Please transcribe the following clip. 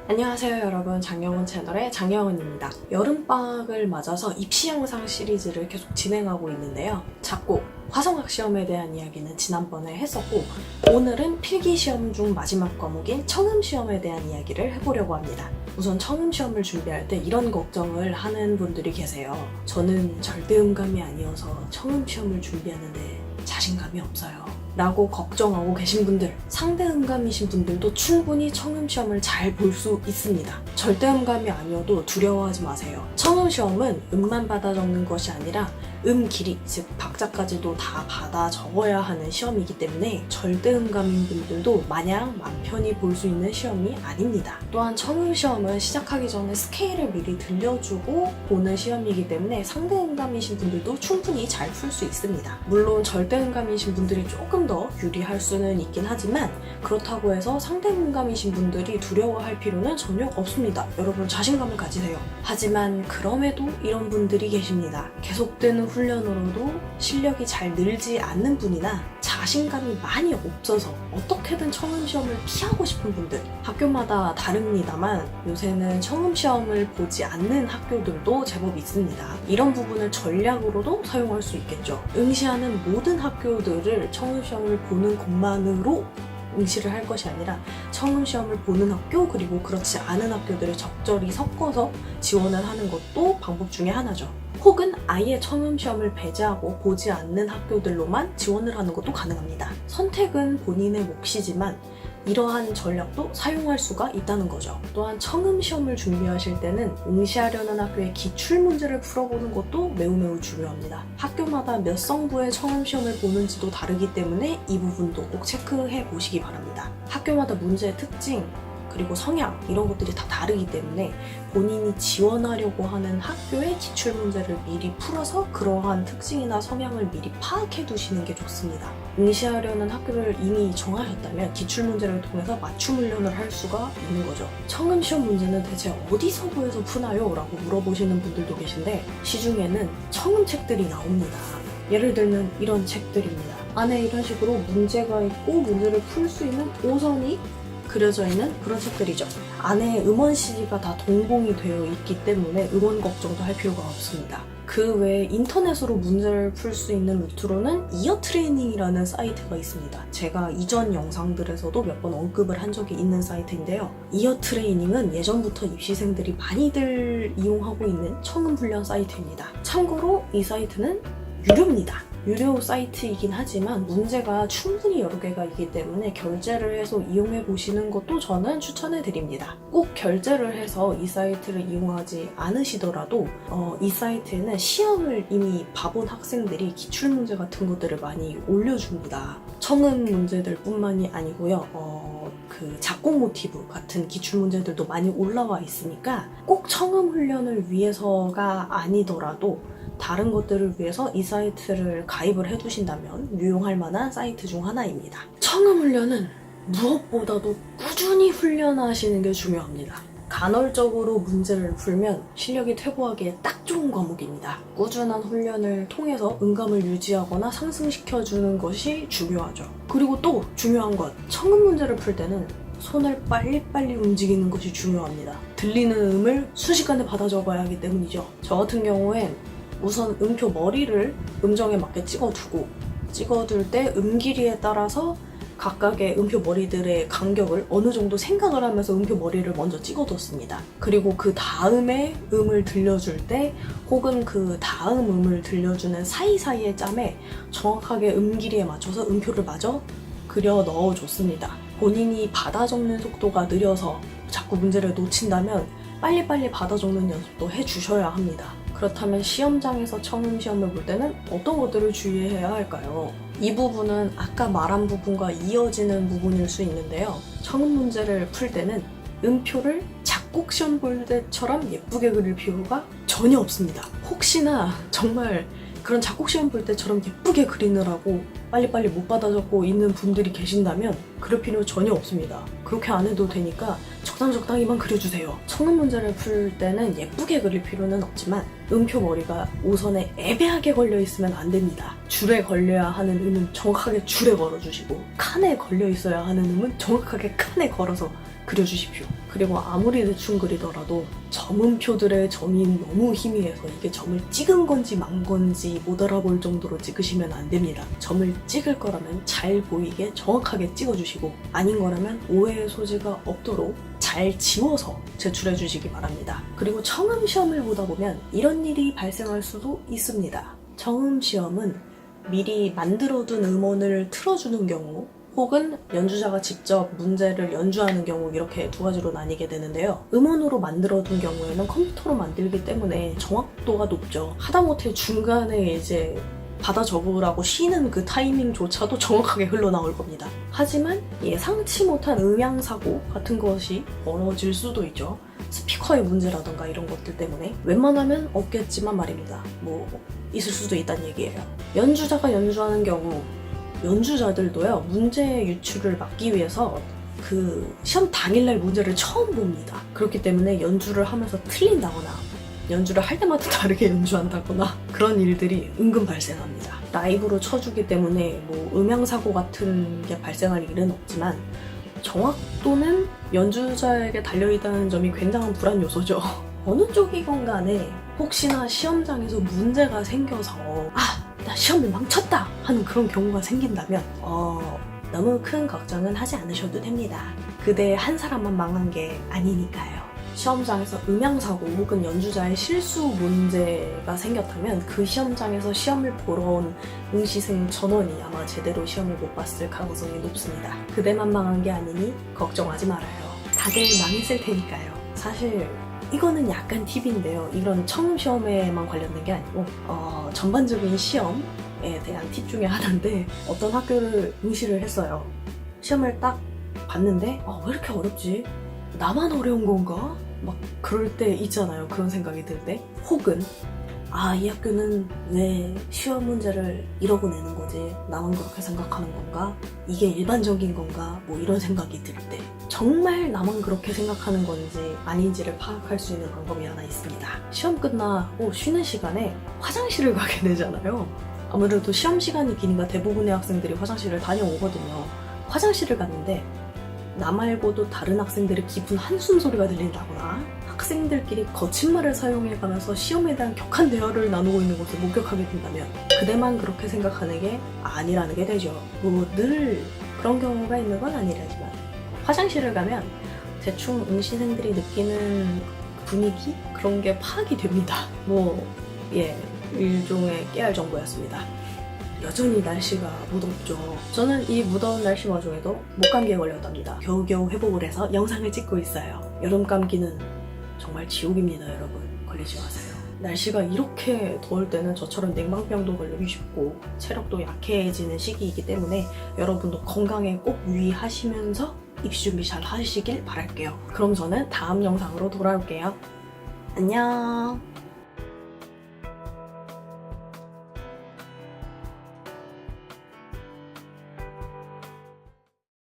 안녕하세요 여러분, 장영은 채널의 장영은입니다. 여름방학을 맞아서 입시 영상 시리즈를 계속 진행하고 있는데요. 작곡, 화성학 시험에 대한 이야기는 지난번에 했었고, 오늘은 필기시험 중 마지막 과목인 청음시험에 대한 이야기를 해보려고 합니다. 우선 청음시험을 준비할 때 이런 걱정을 하는 분들이 계세요. 저는 절대음감이 아니어서 청음시험을 준비하는데 자신감이 없어요 라고 걱정하고 계신 분들, 상대음감이신 분들도 충분히 청음시험을 잘 볼 수 있습니다. 절대음감이 아니어도 두려워하지 마세요. 청음시험은 음만 받아 적는 것이 아니라 음 길이, 즉 박자까지도 다 받아 적어야 하는 시험이기 때문에 절대음감인 분들도 마냥 맘 편히 볼 수 있는 시험이 아닙니다. 또한 청음시험은 시작하기 전에 스케일을 미리 들려주고 보는 시험이기 때문에 상대음감이신 분들도 충분히 잘 풀 수 있습니다. 물론 절대음감이신 분들이 조금 더 유리할 수는 있긴 하지만, 그렇다고 해서 상대음감이신 분들이 두려워할 필요는 전혀 없습니다. 여러분 자신감을 가지세요. 하지만 그럼에도 이런 분들이 계십니다. 계속되는 훈련으로도 실력이 잘 늘지 않는 분이나 자신감이 많이 없어서 어떻게든 청음시험을 피하고 싶은 분들, 학교마다 다릅니다만 요새는 청음시험을 보지 않는 학교들도 제법 있습니다. 이런 부분을 전략으로도 사용할 수 있겠죠. 응시하는 모든 학교들을 청음시험을 보는 것만으로 응시를 할 것이 아니라 청음시험을 보는 학교, 그리고 그렇지 않은 학교들을 적절히 섞어서 지원을 하는 것도 방법 중에 하나죠. 혹은 아예 청음시험을 배제하고 보지 않는 학교들로만 지원을 하는 것도 가능합니다. 선택은 본인의 몫이지만 이러한 전략도 사용할 수가 있다는 거죠. 또한 청음시험을 준비하실 때는 응시하려는 학교의 기출문제를 풀어보는 것도 매우 중요합니다. 학교마다 몇 성부의 청음시험을 보는지도 다르기 때문에 이 부분도 꼭 체크해 보시기 바랍니다. 학교마다 문제의 특징, 그리고 성향, 이런 것들이 다 다르기 때문에 본인이 지원하려고 하는 학교의 기출문제를 미리 풀어서 그러한 특징이나 성향을 미리 파악해 두시는 게 좋습니다. 응시하려는 학교를 이미 정하셨다면 기출문제를 통해서 맞춤 훈련을 할 수가 있는 거죠. 청음시험 문제는 대체 어디서 구해서 푸나요? 라고 물어보시는 분들도 계신데, 시중에는 청음책들이 나옵니다. 예를 들면 이런 책들입니다. 안에 이런 식으로 문제가 있고 문제를 풀 수 있는 오선이 그려져 있는 그런 책들이죠. 안에 음원 CD가 다 동봉이 되어 있기 때문에 음원 걱정도 할 필요가 없습니다. 그 외에 인터넷으로 문제를 풀 수 있는 루트로는 이어트레이닝이라는 사이트가 있습니다. 제가 이전 영상들에서도 몇 번 언급을 한 적이 있는 사이트인데요. 이어트레이닝은 예전부터 입시생들이 많이들 이용하고 있는 청음훈련 사이트입니다. 참고로 이 사이트는 유료입니다. 유료 사이트이긴 하지만 문제가 충분히 여러 개가 있기 때문에 결제를 해서 이용해 보시는 것도 저는 추천해 드립니다. 꼭 결제를 해서 이 사이트를 이용하지 않으시더라도 이 사이트에는 시험을 이미 봐본 학생들이 기출문제 같은 것들을 많이 올려줍니다. 청음 문제들 뿐만이 아니고요. 그 작곡 모티브 같은 기출문제들도 많이 올라와 있으니까 꼭 청음 훈련을 위해서가 아니더라도 다른 것들을 위해서 이 사이트를 가입을 해두신다면 유용할 만한 사이트 중 하나입니다. 청음 훈련은 무엇보다도 꾸준히 훈련하시는 게 중요합니다. 간헐적으로 문제를 풀면 실력이 퇴보하기에 딱 좋은 과목입니다. 꾸준한 훈련을 통해서 음감을 유지하거나 상승시켜주는 것이 중요하죠. 그리고 또 중요한 것, 청음 문제를 풀 때는 손을 빨리빨리 움직이는 것이 중요합니다. 들리는 음을 순식간에 받아 적어야 하기 때문이죠. 저 같은 경우엔 우선 음표 머리를 음정에 맞게 찍어둘 때 음 길이에 따라서 각각의 음표 머리들의 간격을 어느 정도 생각을 하면서 음표 머리를 먼저 찍어뒀습니다. 그리고 그 다음에 음을 들려줄 때 혹은 그 다음 음을 들려주는 사이사이의 짬에 정확하게 음 길이에 맞춰서 음표를 마저 그려 넣어줬습니다. 본인이 받아 적는 속도가 느려서 자꾸 문제를 놓친다면 빨리빨리 받아 적는 연습도 해주셔야 합니다. 그렇다면 시험장에서 청음시험을 볼 때는 어떤 것들을 주의해야 할까요? 이 부분은 아까 말한 부분과 이어지는 부분일 수 있는데요. 청음 문제를 풀 때는 음표를 작곡 시험 볼 때처럼 예쁘게 그릴 필요가 전혀 없습니다. 혹시나 정말 그런 작곡 시험 볼 때처럼 예쁘게 그리느라고 빨리빨리 못 받아 적고 있는 분들이 계신다면 그럴 필요 전혀 없습니다. 그렇게 안 해도 되니까 적당히만 그려주세요. 청음 문제를 풀 때는 예쁘게 그릴 필요는 없지만 음표 머리가 오선에 애매하게 걸려 있으면 안 됩니다. 줄에 걸려야 하는 음은 정확하게 줄에 걸어주시고 칸에 걸려 있어야 하는 음은 정확하게 칸에 걸어서 그려주십시오. 그리고 아무리 대충 그리더라도 점음표들의 점이 너무 희미해서 이게 점을 찍은 건지 만 건지 못 알아볼 정도로 찍으시면 안 됩니다. 점을 찍을 거라면 잘 보이게 정확하게 찍어주시고 아닌 거라면 오해의 소지가 없도록 잘 지워서 제출해 주시기 바랍니다. 그리고 청음 시험을 보다 보면 이런 일이 발생할 수도 있습니다. 청음 시험은 미리 만들어둔 음원을 틀어주는 경우 혹은 연주자가 직접 문제를 연주하는 경우 이렇게 두 가지로 나뉘게 되는데요. 음원으로 만들어둔 경우에는 컴퓨터로 만들기 때문에 정확도가 높죠. 하다못해 중간에 이제 받아 적으라고 쉬는 그 타이밍조차도 정확하게 흘러나올 겁니다. 하지만 예상치 못한 음향사고 같은 것이 벌어질 수도 있죠. 스피커의 문제라던가 이런 것들 때문에 웬만하면 없겠지만 말입니다. 뭐 있을 수도 있다는 얘기예요. 연주자가 연주하는 경우 연주자들도요, 문제 유출을 막기 위해서 그 시험 당일날 문제를 처음 봅니다. 그렇기 때문에 연주를 하면서 틀린다거나 연주를 할 때마다 다르게 연주한다거나 그런 일들이 은근 발생합니다. 라이브로 쳐주기 때문에 뭐 음향사고 같은 게 발생할 일은 없지만 정확도는 연주자에게 달려있다는 점이 굉장한 불안 요소죠. 어느 쪽이건 간에 혹시나 시험장에서 문제가 생겨서 나 시험을 망쳤다 하는 그런 경우가 생긴다면 너무 큰 걱정은 하지 않으셔도 됩니다. 그대 한 사람만 망한 게 아니니까요. 시험장에서 음향사고 혹은 연주자의 실수 문제가 생겼다면 그 시험장에서 시험을 보러 온 응시생 전원이 아마 제대로 시험을 못 봤을 가능성이 높습니다. 그대만 망한 게 아니니 걱정하지 말아요. 다들 망했을 테니까요. 사실 이거는 약간 팁인데요. 이런 청음 시험에만 관련된 게 아니고 전반적인 시험에 대한 팁 중에 하나인데 어떤 학교를 응시를 했어요. 시험을 딱 봤는데 왜 이렇게 어렵지? 나만 어려운 건가? 막 그럴 때 있잖아요. 그런 생각이 들 때. 혹은 이 학교는 왜 시험 문제를 이러고 내는 거지? 나만 그렇게 생각하는 건가? 이게 일반적인 건가? 뭐 이런 생각이 들 때 정말 나만 그렇게 생각하는 건지 아닌지를 파악할 수 있는 방법이 하나 있습니다. 시험 끝나고 쉬는 시간에 화장실을 가게 되잖아요. 아무래도 시험 시간이 기니까 대부분의 학생들이 화장실을 다녀오거든요. 화장실을 갔는데 나 말고도 다른 학생들의 깊은 한숨 소리가 들린다거나 학생들끼리 거친말을 사용해가면서 시험에 대한 격한 대화를 나누고 있는 것을 목격하게 된다면 그대만 그렇게 생각하는 게 아니라는 게 되죠. 뭐 늘 그런 경우가 있는 건 아니라지만 화장실을 가면 대충 응시생들이 느끼는 분위기? 그런 게 파악이 됩니다. 일종의 깨알 정보였습니다. 여전히 날씨가 무덥죠. 저는 이 무더운 날씨 와중에도 목감기에 걸렸답니다. 겨우겨우 회복을 해서 영상을 찍고 있어요. 여름 감기는 정말 지옥입니다, 여러분. 걸리지 마세요. 날씨가 이렇게 더울 때는 저처럼 냉방병도 걸리기 쉽고 체력도 약해지는 시기이기 때문에 여러분도 건강에 꼭 유의하시면서 입시 준비 잘 하시길 바랄게요. 그럼 저는 다음 영상으로 돌아올게요. 안녕.